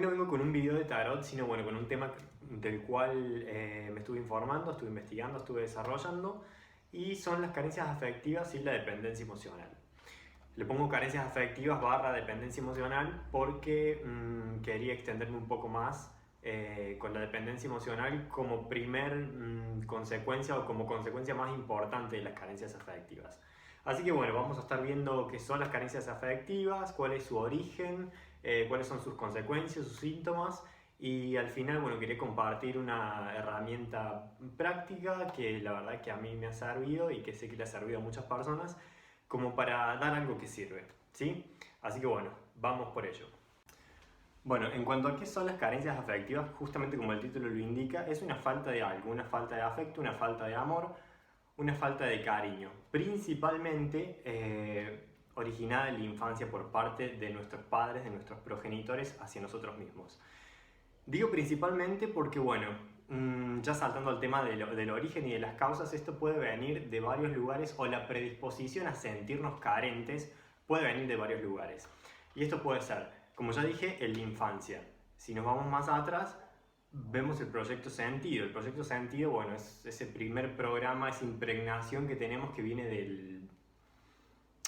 Hoy no vengo con un video de tarot, sino bueno, con un tema del cual me estuve informando, estuve investigando, estuve desarrollando, y son las carencias afectivas y la dependencia emocional. Le pongo carencias afectivas barra dependencia emocional porque quería extenderme un poco más con la dependencia emocional como primer consecuencia o como consecuencia más importante de las carencias afectivas. Así que bueno, vamos a estar viendo qué son las carencias afectivas, cuál es su origen, cuáles son sus consecuencias, sus síntomas, y al final, bueno, quería compartir una herramienta práctica que la verdad que a mí me ha servido y que sé que le ha servido a muchas personas como para dar algo que sirve, ¿sí? Así que bueno, vamos por ello. Bueno, en cuanto a qué son las carencias afectivas, justamente como el título lo indica, es una falta de algo, una falta de afecto, una falta de amor, una falta de cariño, principalmente originada en la infancia por parte de nuestros padres, de nuestros progenitores hacia nosotros mismos. Digo principalmente porque, bueno, ya saltando al tema del origen y de las causas, esto puede venir de varios lugares, o la predisposición a sentirnos carentes puede venir de varios lugares. Y esto puede ser, como ya dije, en la infancia. Si nos vamos más atrás, vemos el proyecto sentido. El proyecto sentido, bueno, es ese primer programa, esa impregnación que tenemos que viene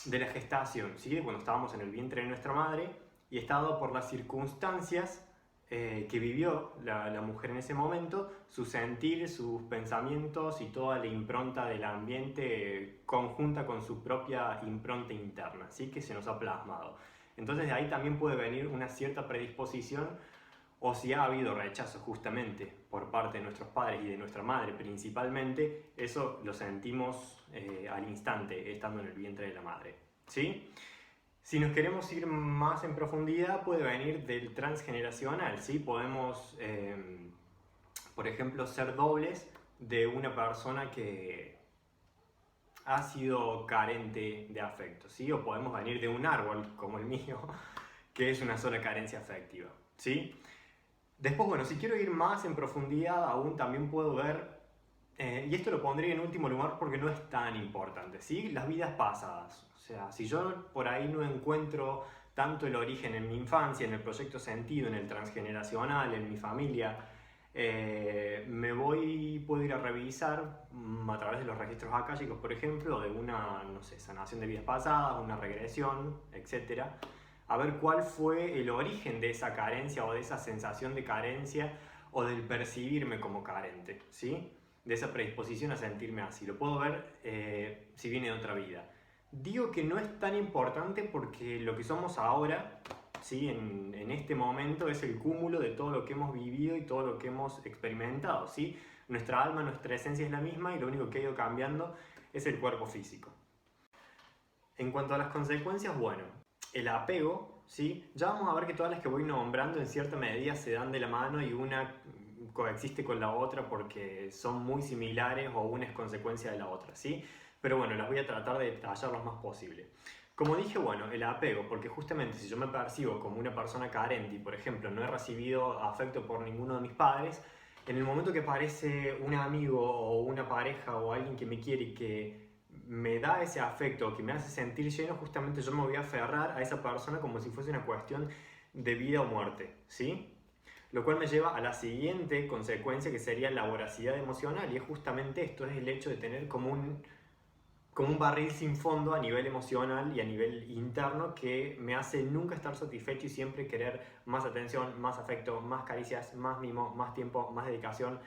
de la gestación, ¿sí? De cuando estábamos en el vientre de nuestra madre, y está dado por las circunstancias que vivió la mujer en ese momento, su sentir, sus pensamientos y toda la impronta del ambiente conjunta con su propia impronta interna, ¿sí? Que se nos ha plasmado. Entonces de ahí también puede venir una cierta predisposición, o si ha habido rechazo justamente por parte de nuestros padres y de nuestra madre principalmente, eso lo sentimos al instante estando en el vientre de la madre, ¿sí? Si nos queremos ir más en profundidad, puede venir del transgeneracional, ¿sí? Podemos, por ejemplo, ser dobles de una persona que ha sido carente de afecto, ¿sí? O podemos venir de un árbol, como el mío, que es una sola carencia afectiva, ¿sí? Después, bueno, si quiero ir más en profundidad, aún también puedo ver, y esto lo pondré en último lugar porque no es tan importante, ¿sí? Las vidas pasadas. O sea, si yo por ahí no encuentro tanto el origen en mi infancia, en el proyecto sentido, en el transgeneracional, en mi familia, puedo ir a revisar a través de los registros akáshicos, por ejemplo, de una, no sé, sanación de vidas pasadas, una regresión, etcétera, a ver cuál fue el origen de esa carencia o de esa sensación de carencia o del percibirme como carente, ¿sí? De esa predisposición a sentirme así. Lo puedo ver si viene de otra vida. Digo que no es tan importante porque lo que somos ahora, ¿sí? En este momento, es el cúmulo de todo lo que hemos vivido y todo lo que hemos experimentado, ¿sí? Nuestra alma, nuestra esencia es la misma y lo único que ha ido cambiando es el cuerpo físico. En cuanto a las consecuencias, bueno, el apego, ¿sí? Ya vamos a ver que todas las que voy nombrando en cierta medida se dan de la mano y una coexiste con la otra porque son muy similares o una es consecuencia de la otra, ¿sí? Pero bueno, las voy a tratar de detallar lo más posible. Como dije, bueno, el apego, porque justamente si yo me percibo como una persona carente y, por ejemplo, no he recibido afecto por ninguno de mis padres, en el momento que aparece un amigo o una pareja o alguien que me quiere y que me da ese afecto, que me hace sentir lleno, justamente yo me voy a aferrar a esa persona como si fuese una cuestión de vida o muerte, ¿sí? Lo cual me lleva a la siguiente consecuencia, que sería la voracidad emocional, y es justamente esto, es el hecho de tener como un barril sin fondo a nivel emocional y a nivel interno que me hace nunca estar satisfecho y siempre querer más atención, más afecto, más caricias, más mimo, más tiempo, más dedicación,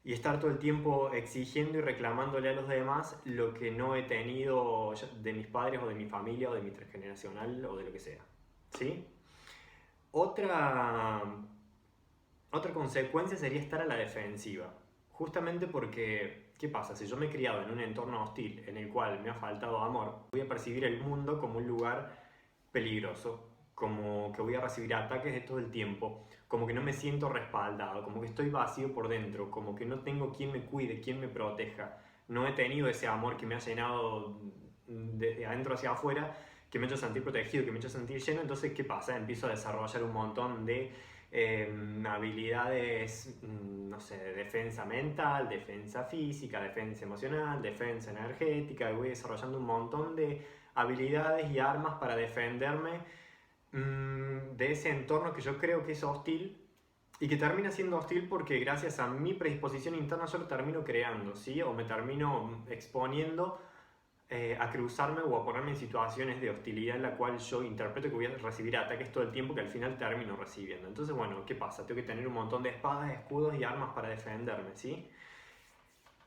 y estar todo el tiempo exigiendo y reclamándole a los demás lo que no he tenido de mis padres o de mi familia o de mi transgeneracional o de lo que sea, ¿sí? Otra consecuencia sería estar a la defensiva, justamente porque, ¿qué pasa? Si yo me he criado en un entorno hostil en el cual me ha faltado amor, voy a percibir el mundo como un lugar peligroso, como que voy a recibir ataques de todo el tiempo, como que no me siento respaldado, como que estoy vacío por dentro, como que no tengo quien me cuide, quien me proteja. No he tenido ese amor que me ha llenado desde adentro hacia afuera, que me ha hecho sentir protegido, que me ha hecho sentir lleno. Entonces, ¿qué pasa? Empiezo a desarrollar un montón de habilidades, no sé, de defensa mental, defensa física, defensa emocional, defensa energética, y voy desarrollando un montón de habilidades y armas para defenderme de ese entorno que yo creo que es hostil y que termina siendo hostil porque gracias a mi predisposición interna yo lo termino creando, ¿sí? O me termino exponiendo a cruzarme o a ponerme en situaciones de hostilidad en la cual yo interpreto que voy a recibir ataques todo el tiempo que al final termino recibiendo. Entonces, bueno, ¿qué pasa? Tengo que tener un montón de espadas, escudos y armas para defenderme, ¿sí?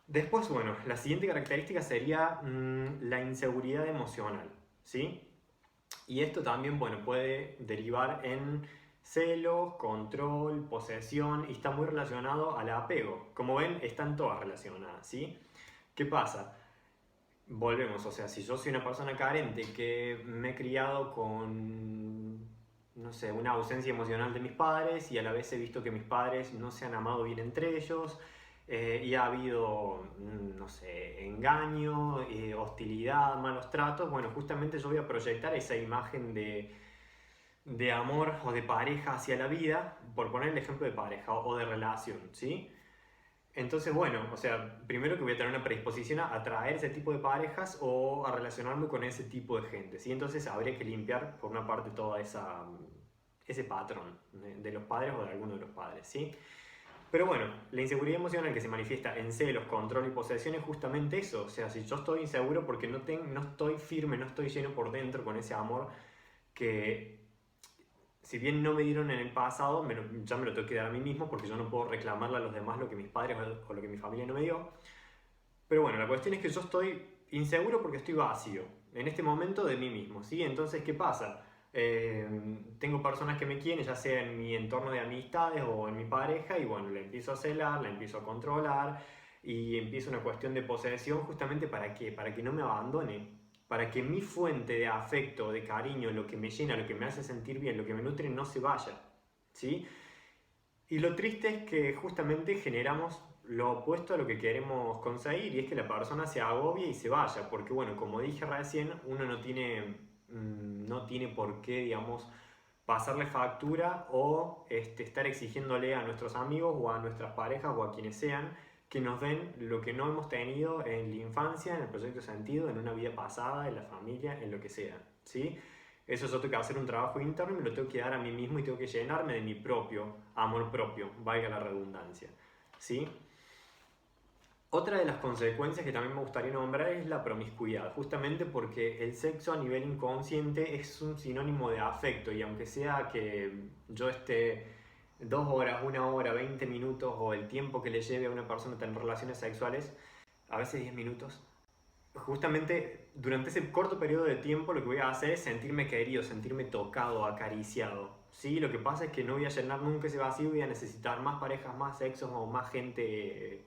Después, bueno, la siguiente característica sería la inseguridad emocional, ¿sí? Y esto también, bueno, puede derivar en celos, control, posesión y está muy relacionado al apego. Como ven, están todas relacionadas, ¿sí? ¿Qué pasa? Volvemos, o sea, si yo soy una persona carente que me he criado con, no sé, una ausencia emocional de mis padres y a la vez he visto que mis padres no se han amado bien entre ellos y ha habido, no sé, engaño, hostilidad, malos tratos, bueno, justamente yo voy a proyectar esa imagen de amor o de pareja hacia la vida, por poner el ejemplo de pareja o de relación, ¿sí? Entonces, bueno, o sea, primero que voy a tener una predisposición a atraer ese tipo de parejas o a relacionarme con ese tipo de gente, ¿sí? Entonces habría que limpiar por una parte todo ese patrón de los padres o de alguno de los padres, ¿sí? Pero bueno, la inseguridad emocional que se manifiesta en celos, control y posesión es justamente eso. O sea, si yo estoy inseguro porque no estoy firme, no estoy lleno por dentro con ese amor que si bien no me dieron en el pasado, ya me lo tengo que dar a mí mismo porque yo no puedo reclamarle a los demás lo que mis padres o lo que mi familia no me dio. Pero bueno, la cuestión es que yo estoy inseguro porque estoy vacío en este momento de mí mismo, ¿sí? Entonces, ¿qué pasa? Tengo personas que me quieren, ya sea en mi entorno de amistades o en mi pareja, y bueno, la empiezo a celar, la empiezo a controlar y empiezo una cuestión de posesión justamente ¿para qué? Para que no me abandone, para que mi fuente de afecto, de cariño, lo que me llena, lo que me hace sentir bien, lo que me nutre no se vaya, ¿sí? Y lo triste es que justamente generamos lo opuesto a lo que queremos conseguir y es que la persona se agobie y se vaya, porque bueno, como dije recién, uno no tiene por qué, digamos, pasarle factura o estar exigiéndole a nuestros amigos o a nuestras parejas o a quienes sean que nos den lo que no hemos tenido en la infancia, en el proyecto de sentido, en una vida pasada, en la familia, en lo que sea, ¿sí? Eso yo tengo que hacer un trabajo interno y me lo tengo que dar a mí mismo y tengo que llenarme de mi propio amor propio, valga la redundancia, ¿sí? Otra de las consecuencias que también me gustaría nombrar es la promiscuidad, justamente porque el sexo a nivel inconsciente es un sinónimo de afecto y aunque sea que yo esté 2 horas, 1 hora, 20 minutos o el tiempo que le lleve a una persona a tener relaciones sexuales, a veces 10 minutos, justamente durante ese corto periodo de tiempo lo que voy a hacer es sentirme querido, sentirme tocado, acariciado. ¿Sí? Lo que pasa es que no voy a llenar nunca ese vacío, voy a necesitar más parejas, más sexos o más gente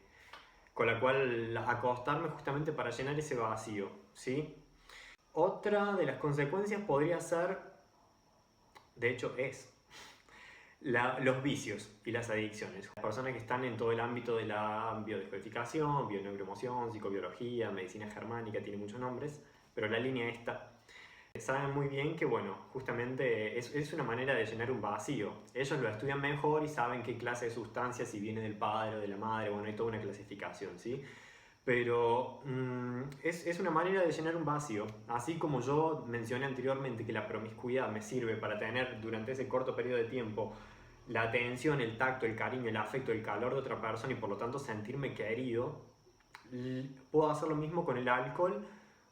con la cual acostarme justamente para llenar ese vacío, ¿sí? Otra de las consecuencias podría ser, de hecho es, los vicios y las adicciones. Las personas que están en todo el ámbito de la biodescodificación, bioneuroemoción, psicobiología, medicina germánica, tiene muchos nombres, pero la línea esta saben muy bien que, bueno, justamente es una manera de llenar un vacío. Ellos lo estudian mejor y saben qué clase de sustancia, si viene del padre o de la madre, bueno, hay toda una clasificación, ¿sí? Pero es una manera de llenar un vacío. Así como yo mencioné anteriormente que la promiscuidad me sirve para tener durante ese corto periodo de tiempo la atención, el tacto, el cariño, el afecto, el calor de otra persona y por lo tanto sentirme querido, puedo hacer lo mismo con el alcohol,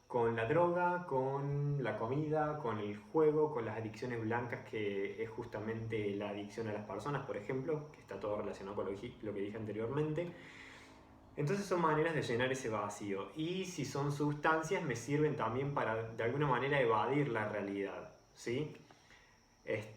con la droga, con la comida, con el juego, con las adicciones blancas, que es justamente la adicción a las personas, por ejemplo, que está todo relacionado con lo que dije anteriormente. Entonces son maneras de llenar ese vacío. Y si son sustancias, me sirven también para de alguna manera evadir la realidad, ¿sí? Es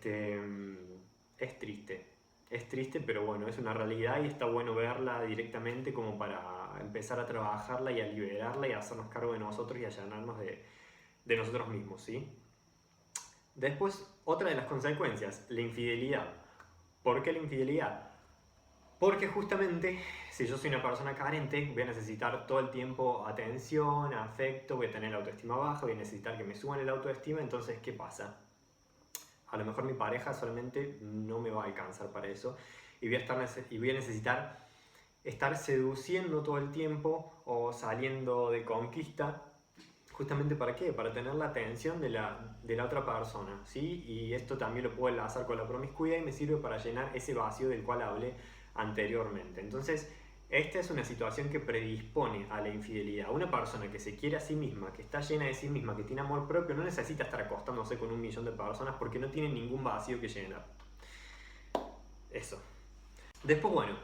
triste. Es triste, pero bueno, es una realidad y está bueno verla directamente como para empezar a trabajarla y a liberarla y a hacernos cargo de nosotros y a llenarnos de nosotros mismos, ¿sí? Después, otra de las consecuencias, la infidelidad. ¿Por qué la infidelidad? Porque justamente si yo soy una persona carente, voy a necesitar todo el tiempo atención, afecto, voy a tener la autoestima baja, voy a necesitar que me suban el autoestima, entonces ¿qué pasa? A lo mejor mi pareja solamente no me va a alcanzar para eso y voy a necesitar estar seduciendo todo el tiempo o saliendo de conquista ¿Justamente para qué? Para tener la atención de la otra persona, ¿sí? Y esto también lo puedo enlazar con la promiscuidad y me sirve para llenar ese vacío del cual hablé anteriormente. Entonces, esta es una situación que predispone a la infidelidad. Una persona que se quiere a sí misma, que está llena de sí misma, que tiene amor propio, no necesita estar acostándose con 1.000.000 de personas porque no tiene ningún vacío que llenar. Eso. Después, bueno,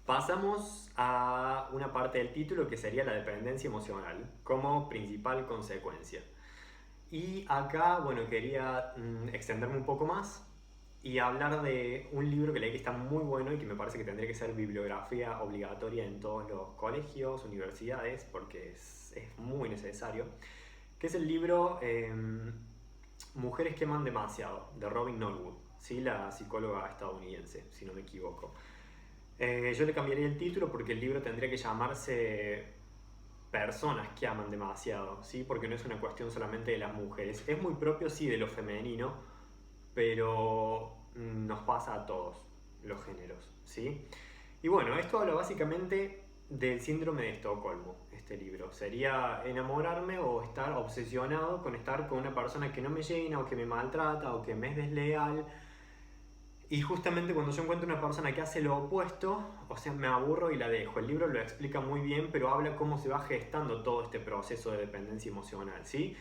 pasamos a una parte del título que sería la dependencia emocional como principal consecuencia. Y acá, bueno, quería extenderme un poco más y hablar de un libro que leí que está muy bueno y que me parece que tendría que ser bibliografía obligatoria en todos los colegios, universidades, porque es muy necesario, que es el libro Mujeres que aman demasiado, de Robin Norwood, ¿sí? La psicóloga estadounidense, si no me equivoco. Yo le cambiaría el título porque el libro tendría que llamarse Personas que aman demasiado, ¿sí? Porque no es una cuestión solamente de las mujeres. Es muy propio, sí, de lo femenino, pero nos pasa a todos los géneros, ¿sí? Y bueno, esto habla básicamente del síndrome de Estocolmo, este libro. Sería enamorarme o estar obsesionado con estar con una persona que no me llena o que me maltrata o que me es desleal. Y justamente cuando yo encuentro una persona que hace lo opuesto, o sea, me aburro y la dejo. El libro lo explica muy bien, pero habla cómo se va gestando todo este proceso de dependencia emocional, ¿sí?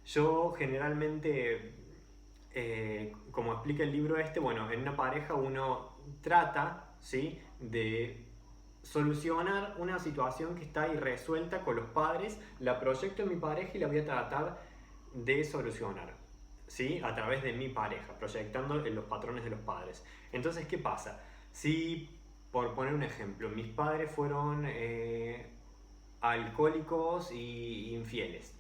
Yo generalmente, como explica el libro este, bueno, en una pareja uno trata, ¿sí?, de solucionar una situación que está irresuelta con los padres, la proyecto en mi pareja y la voy a tratar de solucionar, ¿sí? A través de mi pareja, proyectando en los patrones de los padres. Entonces, ¿qué pasa? Si, por poner un ejemplo, mis padres fueron alcohólicos y infieles,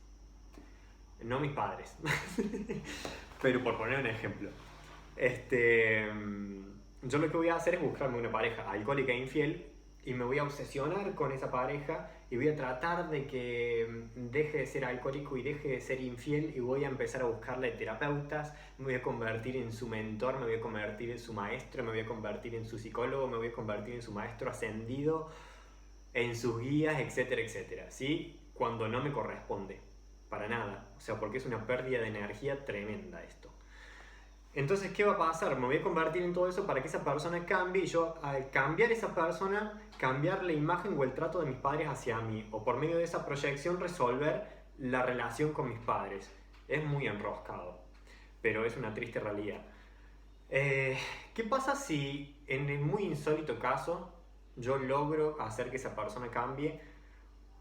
no mis padres, pero por poner un ejemplo, yo lo que voy a hacer es buscarme una pareja alcohólica e infiel y me voy a obsesionar con esa pareja y voy a tratar de que deje de ser alcohólico y deje de ser infiel y voy a empezar a buscarle terapeutas, me voy a convertir en su mentor, me voy a convertir en su maestro, me voy a convertir en su psicólogo, me voy a convertir en su maestro ascendido, en sus guías, etcétera, etcétera, ¿sí? Cuando no me corresponde, para nada, o sea, porque es una pérdida de energía tremenda esto. Entonces, ¿qué va a pasar? Me voy a convertir en todo eso para que esa persona cambie y yo, al cambiar esa persona, cambiar la imagen o el trato de mis padres hacia mí, o por medio de esa proyección resolver la relación con mis padres. Es muy enroscado, pero es una triste realidad. ¿Qué pasa si en el muy insólito caso yo logro hacer que esa persona cambie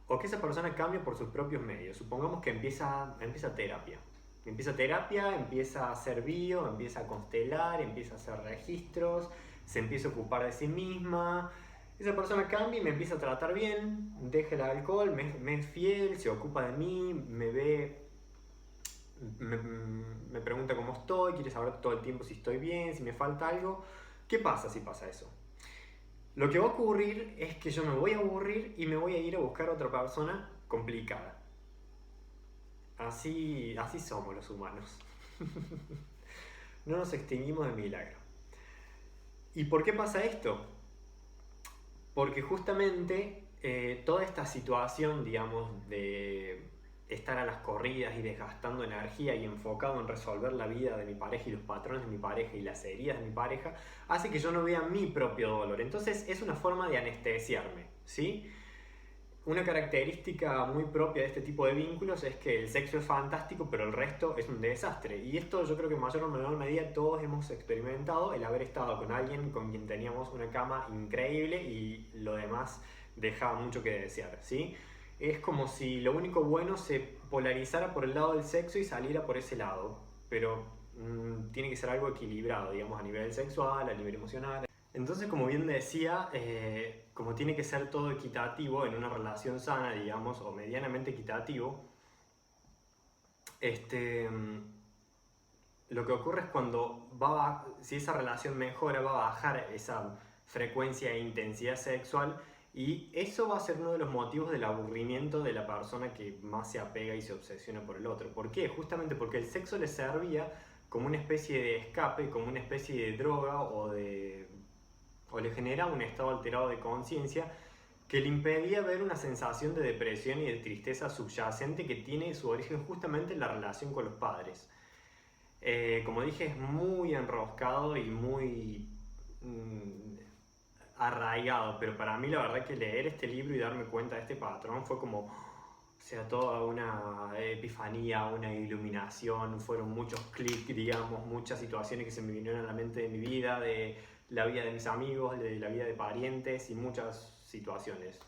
o que esa persona cambie por sus propios medios? Supongamos que empieza terapia. Empieza a hacer bio, empieza a constelar, empieza a hacer registros, se empieza a ocupar de sí misma. Esa persona cambia y me empieza a tratar bien, deja el alcohol, me es fiel, se ocupa de mí, me ve, me pregunta cómo estoy, quiere saber todo el tiempo si estoy bien, si me falta algo. ¿Qué pasa si pasa eso? Lo que va a ocurrir es que yo me voy a aburrir y me voy a ir a buscar a otra persona complicada. Así somos los humanos. No nos extinguimos de milagro. ¿Y por qué pasa esto? Porque justamente toda esta situación, digamos, de estar a las corridas y desgastando energía y enfocado en resolver la vida de mi pareja y los patrones de mi pareja y las heridas de mi pareja, hace que yo no vea mi propio dolor. Entonces es una forma de anestesiarme, ¿sí? Una característica muy propia de este tipo de vínculos es que el sexo es fantástico, pero el resto es un desastre. Y esto yo creo que en mayor o menor medida todos hemos experimentado, el haber estado con alguien con quien teníamos una cama increíble y lo demás dejaba mucho que desear, ¿sí? Es como si lo único bueno se polarizara por el lado del sexo y saliera por ese lado, pero tiene que ser algo equilibrado, digamos, a nivel sexual, a nivel emocional. Entonces, como bien decía, como tiene que ser todo equitativo en una relación sana, digamos, o medianamente equitativo, lo que ocurre es cuando si esa relación mejora, va a bajar esa frecuencia e intensidad sexual y eso va a ser uno de los motivos del aburrimiento de la persona que más se apega y se obsesiona por el otro. ¿Por qué? Justamente porque el sexo le servía como una especie de escape, como una especie de droga o le genera un estado alterado de conciencia que le impedía ver una sensación de depresión y de tristeza subyacente que tiene su origen justamente en la relación con los padres. Como dije, es muy enroscado y muy arraigado, pero para mí la verdad que leer este libro y darme cuenta de este patrón fue como, o sea, toda una epifanía, una iluminación, fueron muchos clics, digamos, muchas situaciones que se me vinieron a la mente de mi vida, de la vida de mis amigos, de la vida de parientes y muchas situaciones.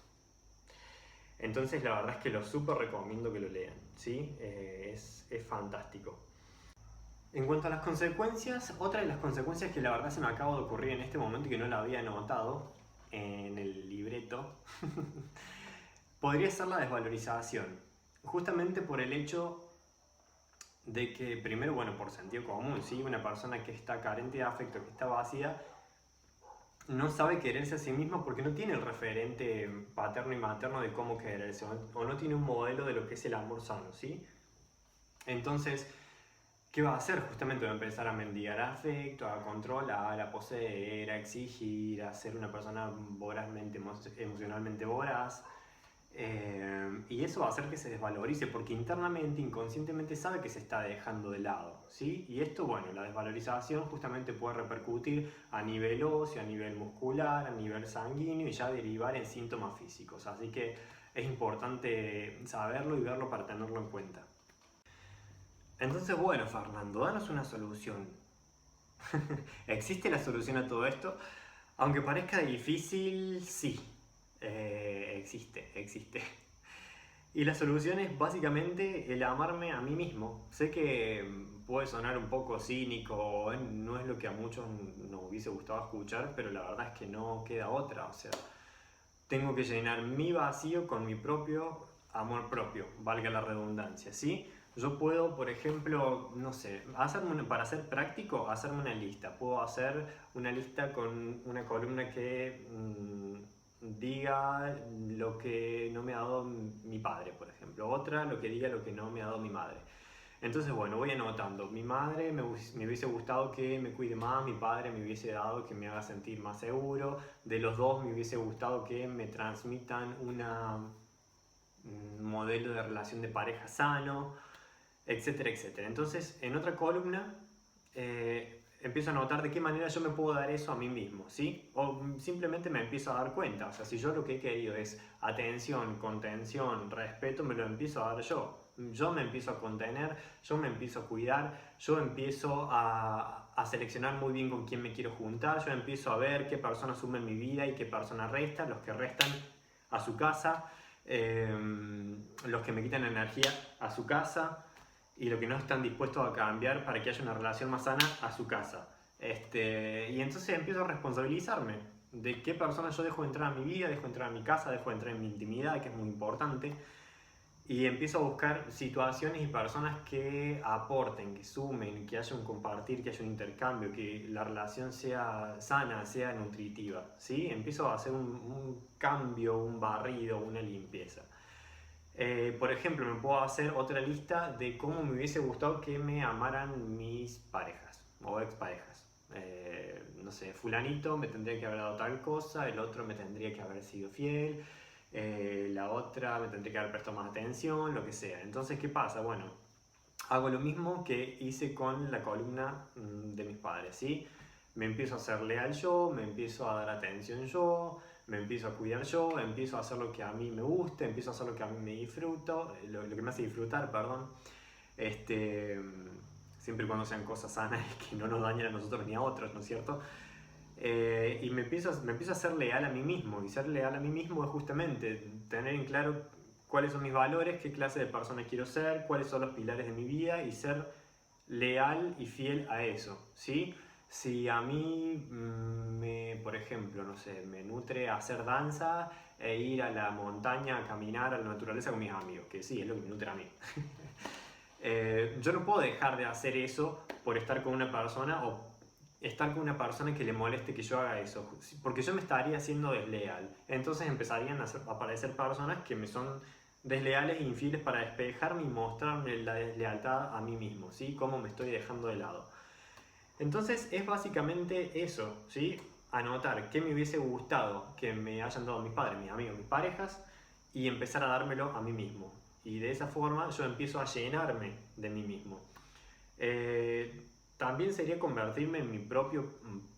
Entonces la verdad es que lo súper recomiendo que lo lean, ¿sí? Es fantástico. En cuanto a las consecuencias, otra de las consecuencias que la verdad se me acaba de ocurrir en este momento y que no la había notado en el libreto, podría ser la desvalorización. Justamente por el hecho de que, primero, bueno, por sentido común, ¿sí? Una persona que está carente de afecto, que está vacía, no sabe quererse a sí misma porque no tiene el referente paterno y materno de cómo quererse, o no tiene un modelo de lo que es el amor sano, ¿sí? Entonces, ¿qué va a hacer? Justamente va a empezar a mendigar afecto, a controlar, a poseer, a exigir, a ser una persona vorazmente, emocionalmente voraz. Y eso va a hacer que se desvalorice porque internamente, inconscientemente sabe que se está dejando de lado, ¿sí? Y esto, bueno, la desvalorización justamente puede repercutir a nivel óseo, a nivel muscular, a nivel sanguíneo y ya derivar en síntomas físicos. Así que es importante saberlo y verlo para tenerlo en cuenta. Entonces, bueno, Fernando, danos una solución. ¿Existe la solución a todo esto? Aunque parezca difícil, sí. Existe. Y la solución es básicamente el amarme a mí mismo. Sé que puede sonar un poco cínico, no es lo que a muchos nos hubiese gustado escuchar, pero la verdad es que no queda otra. O sea, tengo que llenar mi vacío con mi propio amor propio, valga la redundancia, ¿sí? Yo puedo, por ejemplo, no sé, para ser práctico, hacerme una lista. Puedo hacer una lista con una columna que diga lo que no me ha dado mi padre, por ejemplo. Otra, lo que diga lo que no me ha dado mi madre. Entonces, bueno, voy anotando. Mi madre me hubiese gustado que me cuide más, mi padre me hubiese dado que me haga sentir más seguro. De los dos me hubiese gustado que me transmitan un modelo de relación de pareja sano, etcétera, etcétera. Entonces, en otra columna empiezo a notar de qué manera yo me puedo dar eso a mí mismo, ¿sí? O simplemente me empiezo a dar cuenta. O sea, si yo lo que he querido es atención, contención, respeto, me lo empiezo a dar yo. Yo me empiezo a contener, yo me empiezo a cuidar, yo empiezo a seleccionar muy bien con quién me quiero juntar, yo empiezo a ver qué personas suman mi vida y qué personas restan, los que restan a su casa, los que me quitan energía a su casa, y lo que no están dispuestos a cambiar para que haya una relación más sana a su casa. Y entonces empiezo a responsabilizarme de qué personas yo dejo entrar a mi vida, dejo entrar a mi casa, dejo entrar en mi intimidad, que es muy importante. Y empiezo a buscar situaciones y personas que aporten, que sumen, que haya un compartir, que haya un intercambio, que la relación sea sana, sea nutritiva, ¿sí? Empiezo a hacer un cambio, un barrido, una limpieza. Por ejemplo, me puedo hacer otra lista de cómo me hubiese gustado que me amaran mis parejas o exparejas. No sé, fulanito me tendría que haber dado tal cosa, el otro me tendría que haber sido fiel, la otra me tendría que haber prestado más atención, lo que sea. Entonces, ¿qué pasa? Bueno, hago lo mismo que hice con la columna de mis padres, ¿sí? Me empiezo a ser leal yo, me empiezo a dar atención yo, me empiezo a cuidar yo, empiezo a hacer lo que a mí me gusta, empiezo a hacer lo que a mí me disfruto, lo que me hace disfrutar, perdón. Siempre y cuando sean cosas sanas y que no nos dañen a nosotros ni a otros, ¿no es cierto? Y me empiezo a ser leal a mí mismo, y ser leal a mí mismo es justamente tener en claro cuáles son mis valores, qué clase de persona quiero ser, cuáles son los pilares de mi vida y ser leal y fiel a eso, ¿sí? Si a mí, por ejemplo, no sé, me nutre hacer danza e ir a la montaña a caminar a la naturaleza con mis amigos, que sí, es lo que me nutre a mí. Yo no puedo dejar de hacer eso por estar con una persona o estar con una persona que le moleste que yo haga eso, porque yo me estaría haciendo desleal. Entonces empezarían a aparecer personas que me son desleales e infieles para despejarme y mostrarme la deslealtad a mí mismo, ¿sí? Cómo me estoy dejando de lado. Entonces es básicamente eso, ¿sí? anotar qué me hubiese gustado que me hayan dado mis padres, mis amigos, mis parejas, y empezar a dármelo a mí mismo. Y de esa forma yo empiezo a llenarme de mí mismo. También sería convertirme en mi propio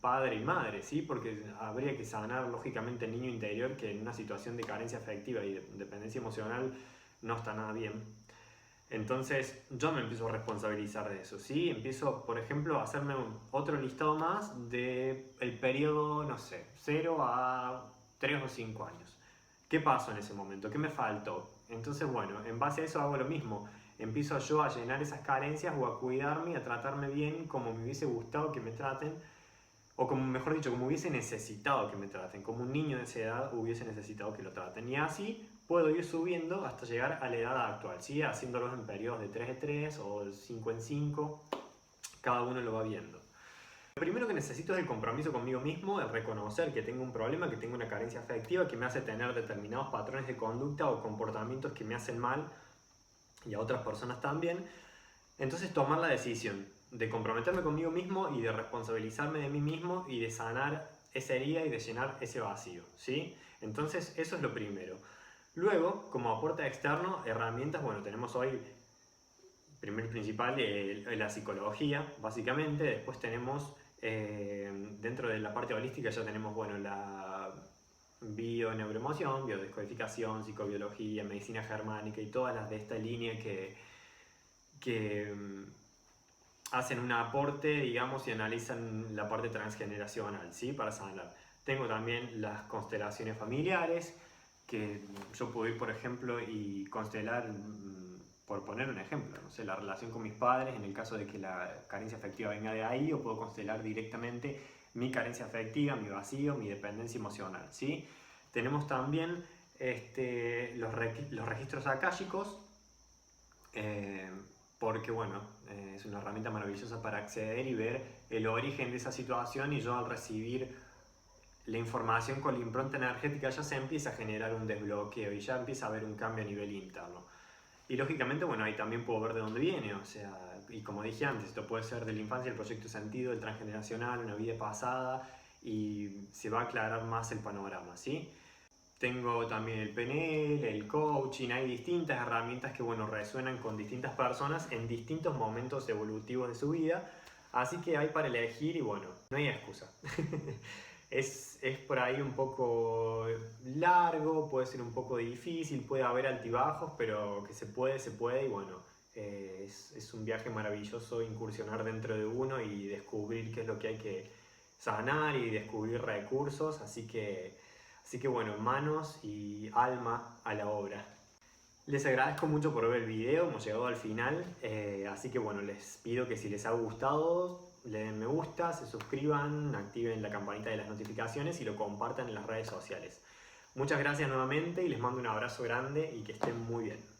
padre y madre, ¿sí? Porque habría que sanar lógicamente el niño interior, que en una situación de carencia afectiva y de dependencia emocional no está nada bien. Entonces yo me empiezo a responsabilizar de eso, ¿sí? Empiezo, por ejemplo, a hacerme otro listado más del periodo, no sé, 0 a 3 o 5 años. ¿Qué pasó en ese momento? ¿Qué me faltó? Entonces, bueno, en base a eso hago lo mismo. Empiezo yo a llenar esas carencias o a cuidarme y a tratarme bien como me hubiese gustado que me traten, o como, mejor dicho, como hubiese necesitado que me traten, como un niño de esa edad hubiese necesitado que lo traten. Y así puedo ir subiendo hasta llegar a la edad actual, ¿sí? Haciéndolos en periodos de 3 en 3 o 5 en 5, cada uno lo va viendo. Lo primero que necesito es el compromiso conmigo mismo, el reconocer que tengo un problema, que tengo una carencia afectiva que me hace tener determinados patrones de conducta o comportamientos que me hacen mal y a otras personas también. Entonces tomar la decisión de comprometerme conmigo mismo y de responsabilizarme de mí mismo y de sanar esa herida y de llenar ese vacío, ¿sí? Entonces eso es lo primero. Luego, como aporte externo, herramientas, bueno, tenemos hoy, primer principal, la psicología, básicamente. Después tenemos, dentro de la parte holística ya tenemos, bueno, la bioneuroemoción, biodescodificación, psicobiología, medicina germánica y todas las de esta línea que hacen un aporte, digamos, y analizan la parte transgeneracional, ¿sí? Para sanar. Tengo también las constelaciones familiares, que yo puedo ir, por ejemplo, y constelar, por poner un ejemplo, no sé, la relación con mis padres, en el caso de que la carencia afectiva venga de ahí, o puedo constelar directamente mi carencia afectiva, mi vacío, mi dependencia emocional, ¿sí? Tenemos también los registros akáshicos, porque bueno, es una herramienta maravillosa para acceder y ver el origen de esa situación, y yo al recibir la información con la impronta energética ya se empieza a generar un desbloqueo y ya empieza a haber un cambio a nivel interno. Y lógicamente, bueno, ahí también puedo ver de dónde viene, o sea, y como dije antes, esto puede ser de la infancia, el proyecto sentido, el transgeneracional, una vida pasada, y se va a aclarar más el panorama, ¿sí? Tengo también el PNL, el coaching, hay distintas herramientas que, bueno, resuenan con distintas personas en distintos momentos evolutivos de su vida, así que hay para elegir y bueno, no hay excusa. Es por ahí un poco largo, puede ser un poco difícil, puede haber altibajos, pero que se puede y bueno, es un viaje maravilloso incursionar dentro de uno y descubrir qué es lo que hay que sanar y descubrir recursos, así que bueno, manos y alma a la obra. Les agradezco mucho por ver el video, hemos llegado al final, así que bueno, les pido que si les ha gustado, le den me gusta, se suscriban, activen la campanita de las notificaciones y lo compartan en las redes sociales. Muchas gracias nuevamente y les mando un abrazo grande y que estén muy bien.